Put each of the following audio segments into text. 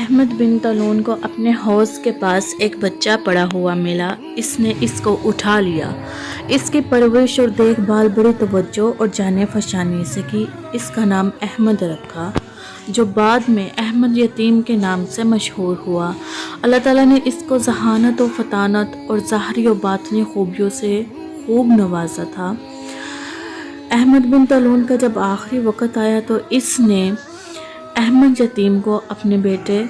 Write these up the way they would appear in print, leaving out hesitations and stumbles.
احمد بن طولون کو اپنے حوض کے پاس ایک بچہ پڑا ہوا ملا۔ اس نے اس کو اٹھا لیا، اس کی پرورش اور دیکھ بھال بڑی توجہ اور جانے فشانی سے کی۔ اس کا نام احمد رکھا، جو بعد میں احمد یتیم کے نام سے مشہور ہوا۔ اللہ تعالیٰ نے اس کو ذہانت و فطانت اور ظاہری و باطنی خوبیوں سے خوب نوازا تھا۔ احمد بن طولون کا جب آخری وقت آیا تو اس نے احمد یتیم کو اپنے بیٹے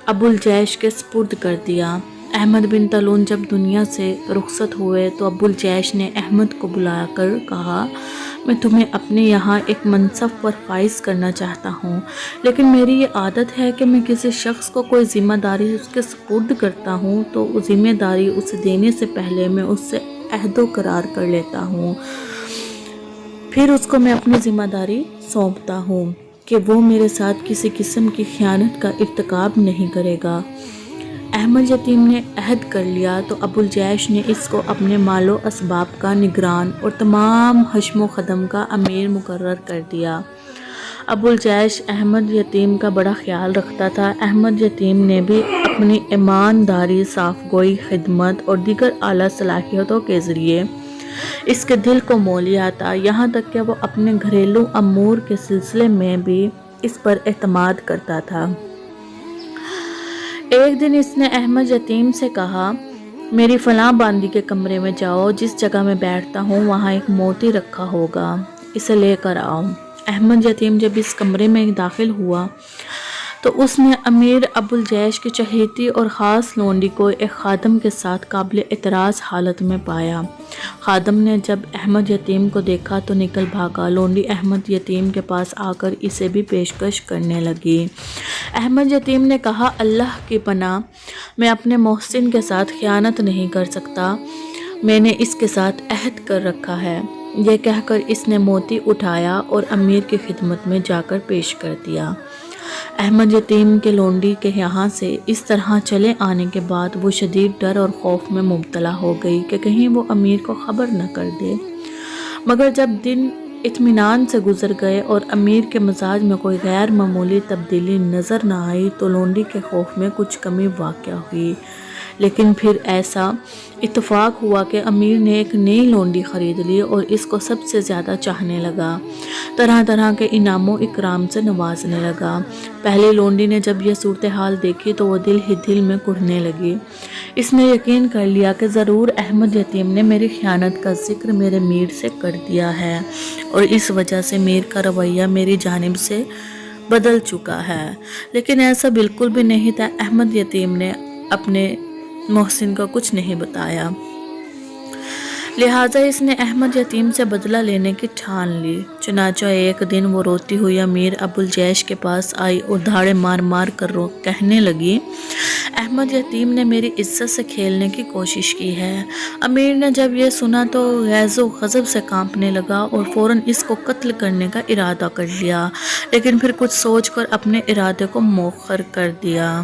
ابو الجیش کے سپرد کر دیا۔ احمد بن طولون جب دنیا سے رخصت ہوئے تو ابو الجیش نے احمد کو بلا کر کہا، میں تمہیں اپنے یہاں ایک منصب پر فائز کرنا چاہتا ہوں، لیکن میری یہ عادت ہے کہ میں کسی شخص کو کوئی ذمہ داری اس کے سپرد کرتا ہوں تو وہ ذمہ داری اسے دینے سے پہلے میں اس سے عہد و قرار کر لیتا ہوں، پھر اس کو میں اپنی ذمہ داری سونپتا ہوں کہ وہ میرے ساتھ کسی قسم کی خیانت کا ارتکاب نہیں کرے گا۔ احمد یتیم نے عہد کر لیا تو ابو الجیش نے اس کو اپنے مال و اسباب کا نگران اور تمام حشم و خدم کا امیر مقرر کر دیا۔ ابو الجیش احمد یتیم کا بڑا خیال رکھتا تھا۔ احمد یتیم نے بھی اپنی ایمانداری، صاف گوئی، خدمت اور دیگر اعلیٰ صلاحیتوں کے ذریعے اس کے دل کو مول لیا تھا، یہاں تک کہ وہ اپنے گھریلو امور کے سلسلے میں بھی اس پر اعتماد کرتا تھا۔ ایک دن اس نے احمد یتیم سے کہا، میری فلاں باندی کے کمرے میں جاؤ، جس جگہ میں بیٹھتا ہوں وہاں ایک موتی رکھا ہوگا، اسے لے کر آؤ۔ احمد یتیم جب اس کمرے میں داخل ہوا تو اس نے امیر ابو الجیش کی چہیتی اور خاص لونڈی کو ایک خادم کے ساتھ قابل اعتراض حالت میں پایا۔ خادم نے جب احمد یتیم کو دیکھا تو نکل بھاگا۔ لونڈی احمد یتیم کے پاس آ کر اسے بھی پیشکش کرنے لگی۔ احمد یتیم نے کہا، اللہ کی پناہ، میں اپنے محسن کے ساتھ خیانت نہیں کر سکتا، میں نے اس کے ساتھ عہد کر رکھا ہے۔ یہ کہہ کر اس نے موتی اٹھایا اور امیر کی خدمت میں جا کر پیش کر دیا۔ احمد یتیم کے لونڈی کے یہاں سے اس طرح چلے آنے کے بعد وہ شدید ڈر اور خوف میں مبتلا ہو گئی کہ کہیں وہ امیر کو خبر نہ کر دے، مگر جب دن اطمینان سے گزر گئے اور امیر کے مزاج میں کوئی غیر معمولی تبدیلی نظر نہ آئی تو لونڈی کے خوف میں کچھ کمی واقع ہوئی۔ لیکن پھر ایسا اتفاق ہوا کہ امیر نے ایک نئی لونڈی خرید لی اور اس کو سب سے زیادہ چاہنے لگا، طرح طرح کے انعام و اکرام سے نوازنے لگا۔ پہلی لونڈی نے جب یہ صورتحال دیکھی تو وہ دل ہی دل میں کڑھنے لگی۔ اس نے یقین کر لیا کہ ضرور احمد یتیم نے میری خیانت کا ذکر میرے میر سے کر دیا ہے اور اس وجہ سے میر کا رویہ میری جانب سے بدل چکا ہے، لیکن ایسا بالکل بھی نہیں تھا۔ احمد یتیم نے اپنے محسن کو کچھ نہیں بتایا، لہٰذا اس نے احمد یتیم سے بدلہ لینے کی ٹھان لی۔ چنانچہ ایک دن وہ روتی ہوئی امیر ابو الجیش کے پاس آئی اور دھاڑے مار مار کر کہنے لگی، احمد یتیم نے میری عزت سے کھیلنے کی کوشش کی ہے۔ امیر نے جب یہ سنا تو غیظ و غضب سے کانپنے لگا اور فوراً اس کو قتل کرنے کا ارادہ کر لیا، لیکن پھر کچھ سوچ کر اپنے ارادے کو مؤخر کر دیا۔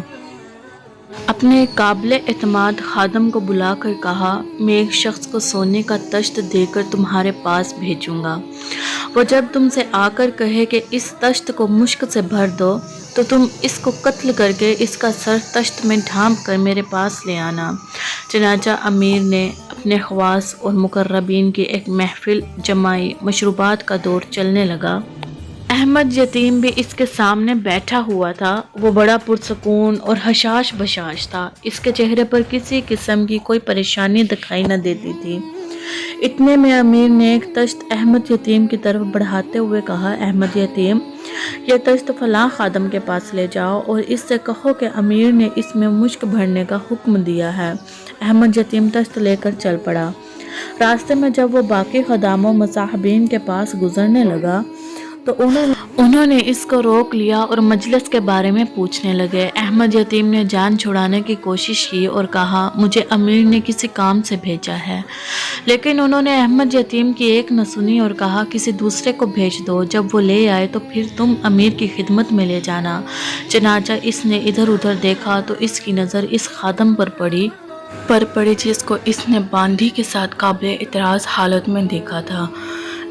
اپنے قابل اعتماد خادم کو بلا کر کہا، میں ایک شخص کو سونے کا تشت دے کر تمہارے پاس بھیجوں گا، وہ جب تم سے آ کر کہے کہ اس تشت کو مشک سے بھر دو تو تم اس کو قتل کر کے اس کا سر تشت میں ڈھانپ کر میرے پاس لے آنا۔ چنانچہ امیر نے اپنے خواص اور مقربین کی ایک محفل جمائی، مشروبات کا دور چلنے لگا۔ احمد یتیم بھی اس کے سامنے بیٹھا ہوا تھا۔ وہ بڑا پرسکون اور حشاش بشاش تھا، اس کے چہرے پر کسی قسم کی کوئی پریشانی دکھائی نہ دیتی تھی۔ اتنے میں امیر نے ایک تشت احمد یتیم کی طرف بڑھاتے ہوئے کہا، احمد یتیم، یہ تشت فلاں خادم کے پاس لے جاؤ اور اس سے کہو کہ امیر نے اس میں مشک بھرنے کا حکم دیا ہے۔ احمد یتیم تشت لے کر چل پڑا۔ راستے میں جب وہ باقی خداموں و مصاحبین کے پاس گزرنے لگا تو انہوں نے اس کو روک لیا اور مجلس کے بارے میں پوچھنے لگے۔ احمد یتیم نے جان چھڑانے کی کوشش کی اور کہا، مجھے امیر نے کسی کام سے بھیجا ہے، لیکن انہوں نے احمد یتیم کی ایک نہ سنی اور کہا، کسی دوسرے کو بھیج دو، جب وہ لے آئے تو پھر تم امیر کی خدمت میں لے جانا۔ چنانچہ اس نے ادھر ادھر دیکھا تو اس کی نظر اس خادم پر پڑی جس کو اس نے باندی کے ساتھ قابل اعتراض حالت میں دیکھا تھا۔